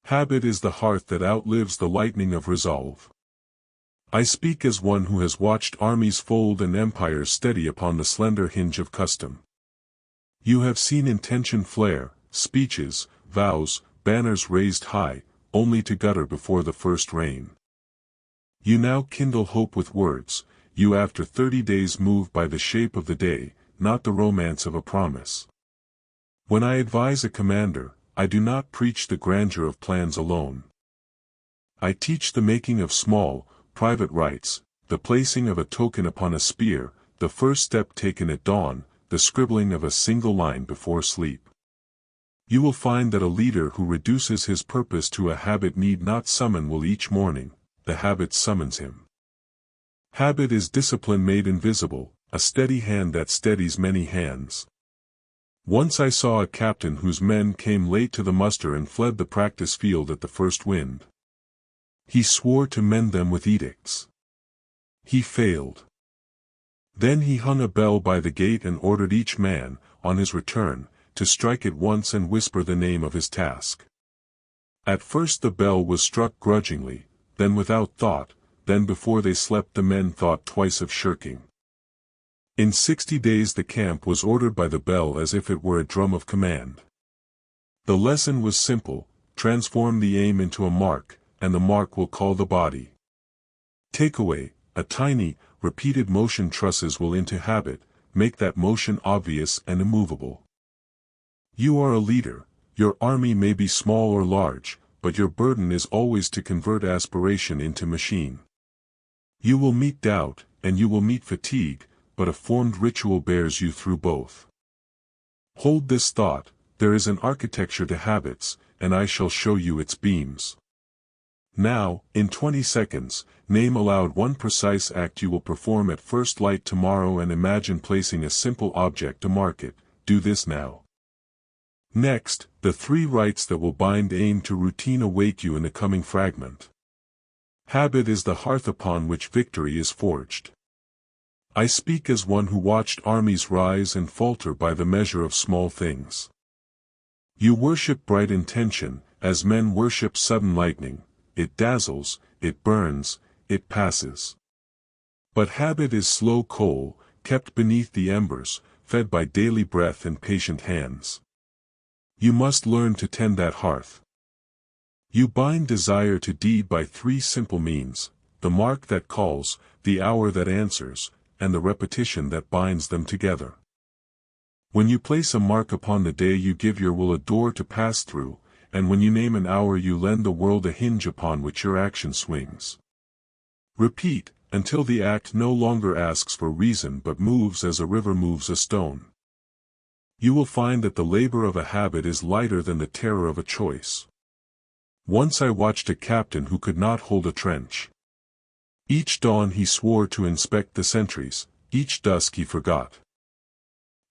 Habit is the hearth that outlives the lightning of resolve. I speak as one who has watched armies fold and empires steady upon the slender hinge of custom. You have seen intention flare, speeches, vows, banners raised high, only to gutter before the first rain. You now kindle hope with words, you after 30 days move by the shape of the day, not the romance of a promise. When I advise a commander, I do not preach the grandeur of plans alone. I teach the making of small, private rites, the placing of a token upon a spear, the first step taken at dawn, the scribbling of a single line before sleep. You will find that a leader who reduces his purpose to a habit need not summon will each morning, the habit summons him. Habit is discipline made invisible, a steady hand that steadies many hands. Once I saw a captain whose men came late to the muster and fled the practice field at the first wind. He swore to mend them with edicts. He failed. Then he hung a bell by the gate and ordered each man, on his return, to strike it once and whisper the name of his task. At first the bell was struck grudgingly, then without thought, then before they slept the men thought twice of shirking. In 60 days the camp was ordered by the bell as if it were a drum of command. The lesson was simple: transform the aim into a mark, and the mark will call the body. Takeaway: a tiny, repeated motion trusses will into habit, make that motion obvious and immovable. You are a leader, your army may be small or large, but your burden is always to convert aspiration into machine. You will meet doubt, and you will meet fatigue, but a formed ritual bears you through both. Hold this thought: there is an architecture to habits, and I shall show you its beams. Now, in 20 seconds, name aloud one precise act you will perform at first light tomorrow and imagine placing a simple object to mark it. Do this now. Next, the 3 rites that will bind aim to routine await you in the coming fragment. Habit is the hearth upon which victory is forged. I speak as one who watched armies rise and falter by the measure of small things. You worship bright intention, as men worship sudden lightning. It dazzles, it burns, it passes. But habit is slow coal, kept beneath the embers, fed by daily breath and patient hands. You must learn to tend that hearth. You bind desire to deed by 3 simple means: the mark that calls, the hour that answers, and the repetition that binds them together. When you place a mark upon the day you give your will a door to pass through, and when you name an hour you lend the world a hinge upon which your action swings. Repeat, until the act no longer asks for reason but moves as a river moves a stone. You will find that the labor of a habit is lighter than the terror of a choice. Once I watched a captain who could not hold a trench. Each dawn he swore to inspect the sentries, each dusk he forgot.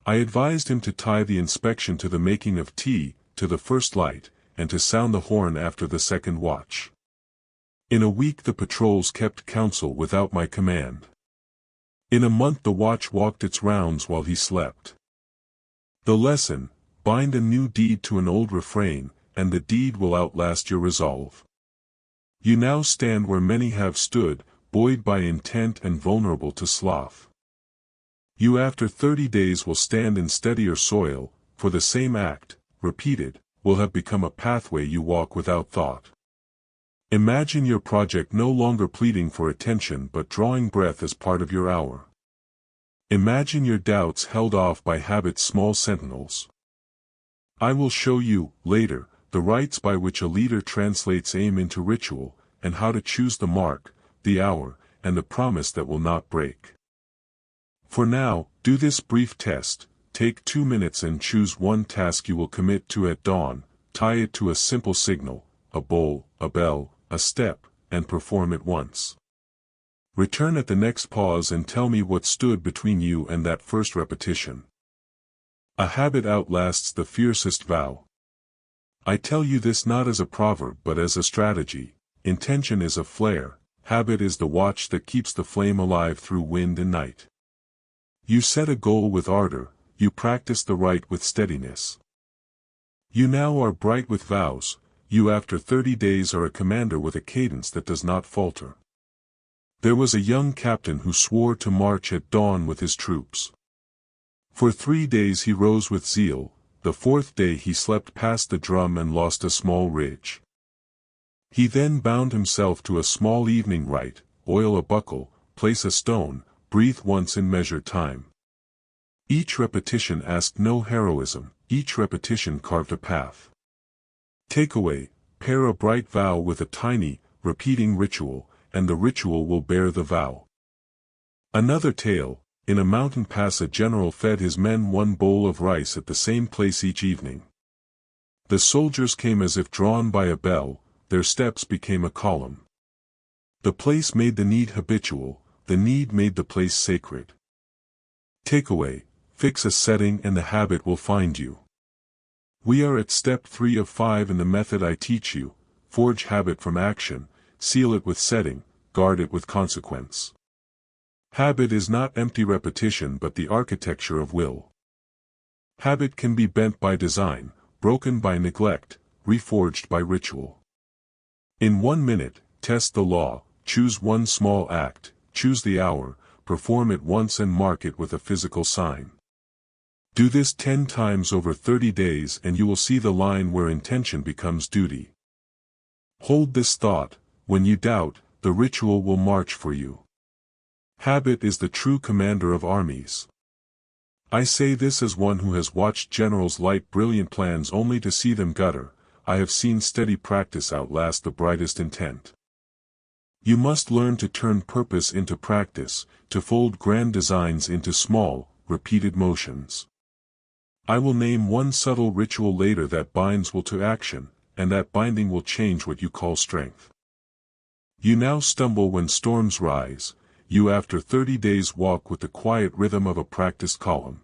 I advised him to tie the inspection to the making of tea, to the first light, and to sound the horn after the second watch. In a week the patrols kept counsel without my command. In a month the watch walked its rounds while he slept. The lesson: bind a new deed to an old refrain, and the deed will outlast your resolve. You now stand where many have stood, buoyed by intent and vulnerable to sloth. You after 30 days will stand in steadier soil, for the same act, repeated, will have become a pathway you walk without thought. Imagine your project no longer pleading for attention but drawing breath as part of your hour. Imagine your doubts held off by habit's small sentinels. I will show you, later, the rites by which a leader translates aim into ritual, and how to choose the mark, the hour, and the promise that will not break. For now, do this brief test: take 2 minutes and choose one task you will commit to at dawn, tie it to a simple signal, a bowl, a bell, a step, and perform it once. Return at the next pause and tell me what stood between you and that first repetition. A habit outlasts the fiercest vow. I tell you this not as a proverb but as a strategy. Intention is a flare, habit is the watch that keeps the flame alive through wind and night. You set a goal with ardor, you practice the right with steadiness. You now are bright with vows, you after 30 days are a commander with a cadence that does not falter. There was a young captain who swore to march at dawn with his troops. For 3 days he rose with zeal, the 4th day he slept past the drum and lost a small ridge. He then bound himself to a small evening rite, oil a buckle, place a stone, breathe once and measure time. Each repetition asked no heroism, each repetition carved a path. Takeaway: pair a bright vow with a tiny, repeating ritual, and the ritual will bear the vow. Another tale: in a mountain pass a general fed his men 1 bowl of rice at the same place each evening. The soldiers came as if drawn by a bell, their steps became a column. The place made the need habitual, the need made the place sacred. Takeaway: fix a setting and the habit will find you. We are at step 3 of 5 in the method I teach you: forge habit from action, seal it with setting, guard it with consequence. Habit is not empty repetition but the architecture of will. Habit can be bent by design, broken by neglect, reforged by ritual. In 1 minute, test the law, choose one small act, choose the hour, perform it once and mark it with a physical sign. Do this 10 times over 30 days and you will see the line where intention becomes duty. Hold this thought: when you doubt, the ritual will march for you. Habit is the true commander of armies. I say this as one who has watched generals light brilliant plans only to see them gutter. I have seen steady practice outlast the brightest intent. You must learn to turn purpose into practice, to fold grand designs into small, repeated motions. I will name one subtle ritual later that binds will to action, and that binding will change what you call strength. You now stumble when storms rise, you after 30 days walk with the quiet rhythm of a practiced column.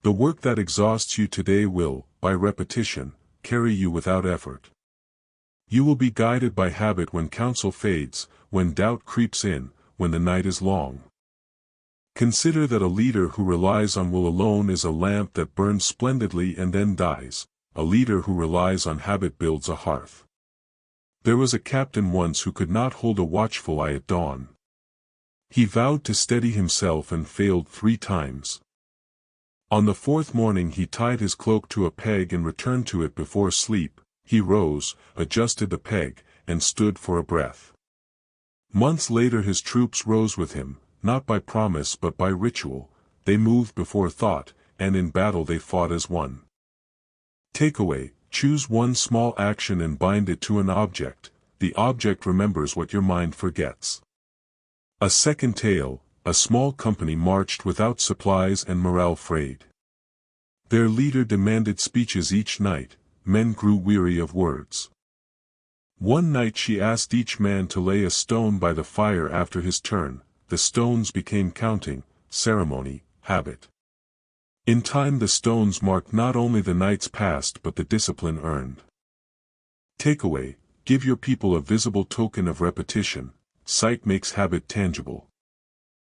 The work that exhausts you today will, by repetition, carry you without effort. You will be guided by habit when counsel fades, when doubt creeps in, when the night is long. Consider that a leader who relies on will alone is a lamp that burns splendidly and then dies. A leader who relies on habit builds a hearth. There was a captain once who could not hold a watchful eye at dawn. He vowed to steady himself and failed 3 times. On the 4th morning he tied his cloak to a peg and returned to it before sleep. He rose, adjusted the peg, and stood for a breath. Months later his troops rose with him, not by promise but by ritual. They moved before thought, and in battle they fought as one. Takeaway: choose one small action and bind it to an object. The object remembers what your mind forgets. A second tale: a small company marched without supplies and morale frayed. Their leader demanded speeches each night. Men grew weary of words. One night she asked each man to lay a stone by the fire after his turn. The stones became counting, ceremony, habit. In time the stones marked not only the nights passed but the discipline earned. Takeaway: give your people a visible token of repetition. Sight makes habit tangible.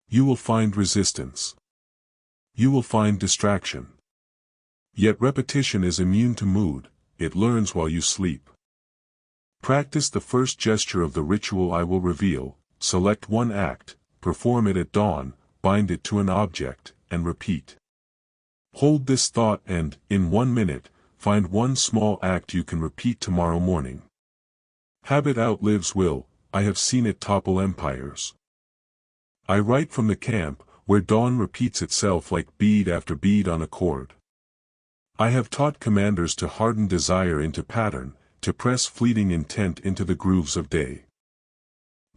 You will find resistance. You will find distraction. Yet repetition is immune to mood, it learns while you sleep. Practice the first gesture of the ritual I will reveal, select one act, perform it at dawn, bind it to an object, and repeat. Hold this thought and, in 1 minute, find one small act you can repeat tomorrow morning. Habit outlives will. I have seen it topple empires. I write from the camp, where dawn repeats itself like bead after bead on a cord. I have taught commanders to harden desire into pattern, to press fleeting intent into the grooves of day.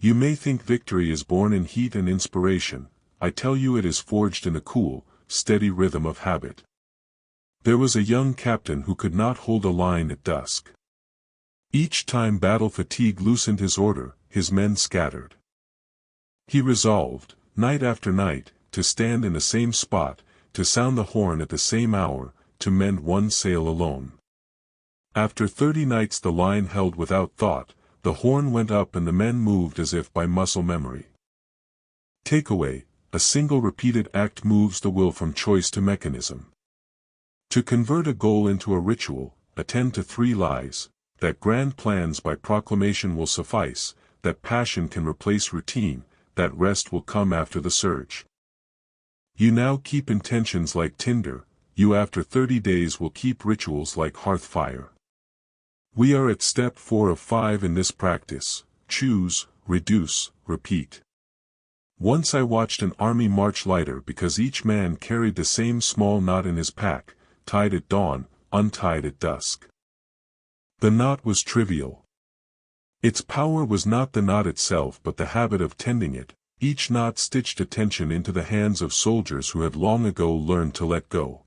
You may think victory is born in heat and inspiration. I tell you it is forged in the cool, steady rhythm of habit. There was a young captain who could not hold a line at dusk. Each time battle fatigue loosened his order, his men scattered. He resolved, night after night, to stand in the same spot, to sound the horn at the same hour, to mend one sail alone. After 30 nights the line held without thought, the horn went up and the men moved as if by muscle memory. Takeaway: a single repeated act moves the will from choice to mechanism. To convert a goal into a ritual, attend to 3 lies. that grand plans by proclamation will suffice, that passion can replace routine, that rest will come after the surge. You now keep intentions like tinder, you after 30 days will keep rituals like hearth fire. We are at step 4 of 5 in this practice: choose, reduce, repeat. Once I watched an army march lighter because each man carried the same small knot in his pack, tied at dawn, untied at dusk. The knot was trivial. Its power was not the knot itself but the habit of tending it. Each knot stitched attention into the hands of soldiers who had long ago learned to let go.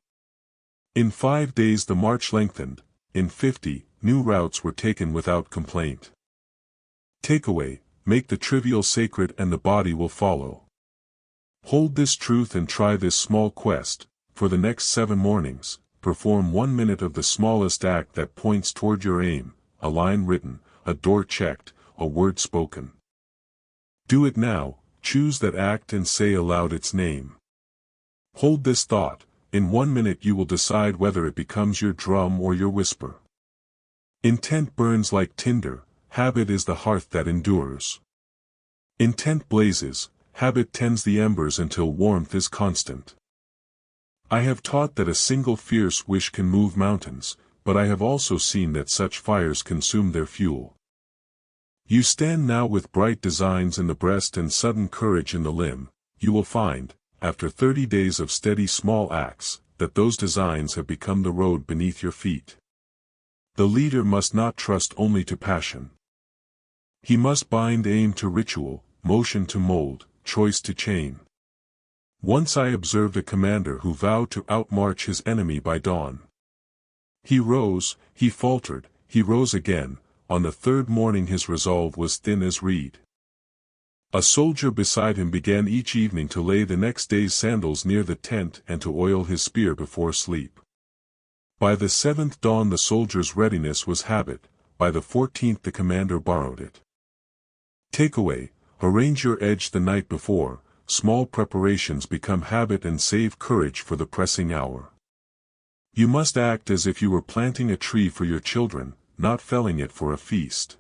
In 5 days the march lengthened, in 50, new routes were taken without complaint. Takeaway: make the trivial sacred and the body will follow. Hold this truth and try this small quest. For the next 7 mornings, perform 1 minute of the smallest act that points toward your aim: a line written, a door checked, a word spoken. Do it now, choose that act and say aloud its name. Hold this thought. In 1 minute you will decide whether it becomes your drum or your whisper. Intent burns like tinder, habit is the hearth that endures. Intent blazes, habit tends the embers until warmth is constant. I have taught that a single fierce wish can move mountains, but I have also seen that such fires consume their fuel. You stand now with bright designs in the breast and sudden courage in the limb. You will find, after 30 days of steady small acts, that those designs have become the road beneath your feet. The leader must not trust only to passion. He must bind aim to ritual, motion to mold, choice to chain. Once I observed a commander who vowed to outmarch his enemy by dawn. He rose, he faltered, he rose again. On the 3rd morning his resolve was thin as reed. A soldier beside him began each evening to lay the next day's sandals near the tent and to oil his spear before sleep. By the 7th dawn the soldier's readiness was habit, by the 14th the commander borrowed it. Takeaway: arrange your edge the night before, small preparations become habit and save courage for the pressing hour. You must act as if you were planting a tree for your children, not felling it for a feast.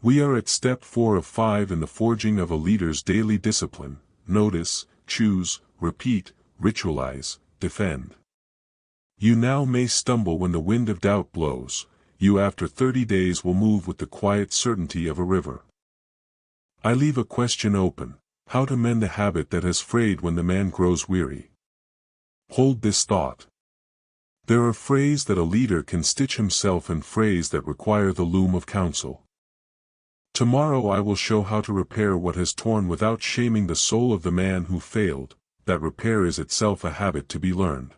We are at step 4 of 5 in the forging of a leader's daily discipline: notice, choose, repeat, ritualize, defend. You now may stumble when the wind of doubt blows, you after 30 days will move with the quiet certainty of a river. I leave a question open: how to mend a habit that has frayed when the man grows weary. Hold this thought. There are frays that a leader can stitch himself and frays that require the loom of counsel. Tomorrow I will show how to repair what has torn without shaming the soul of the man who failed. That repair is itself a habit to be learned.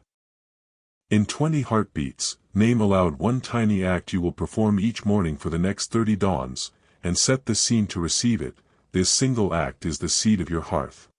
In 20 heartbeats, name aloud one tiny act you will perform each morning for the next 30 dawns, and set the scene to receive it. This single act is the seed of your hearth.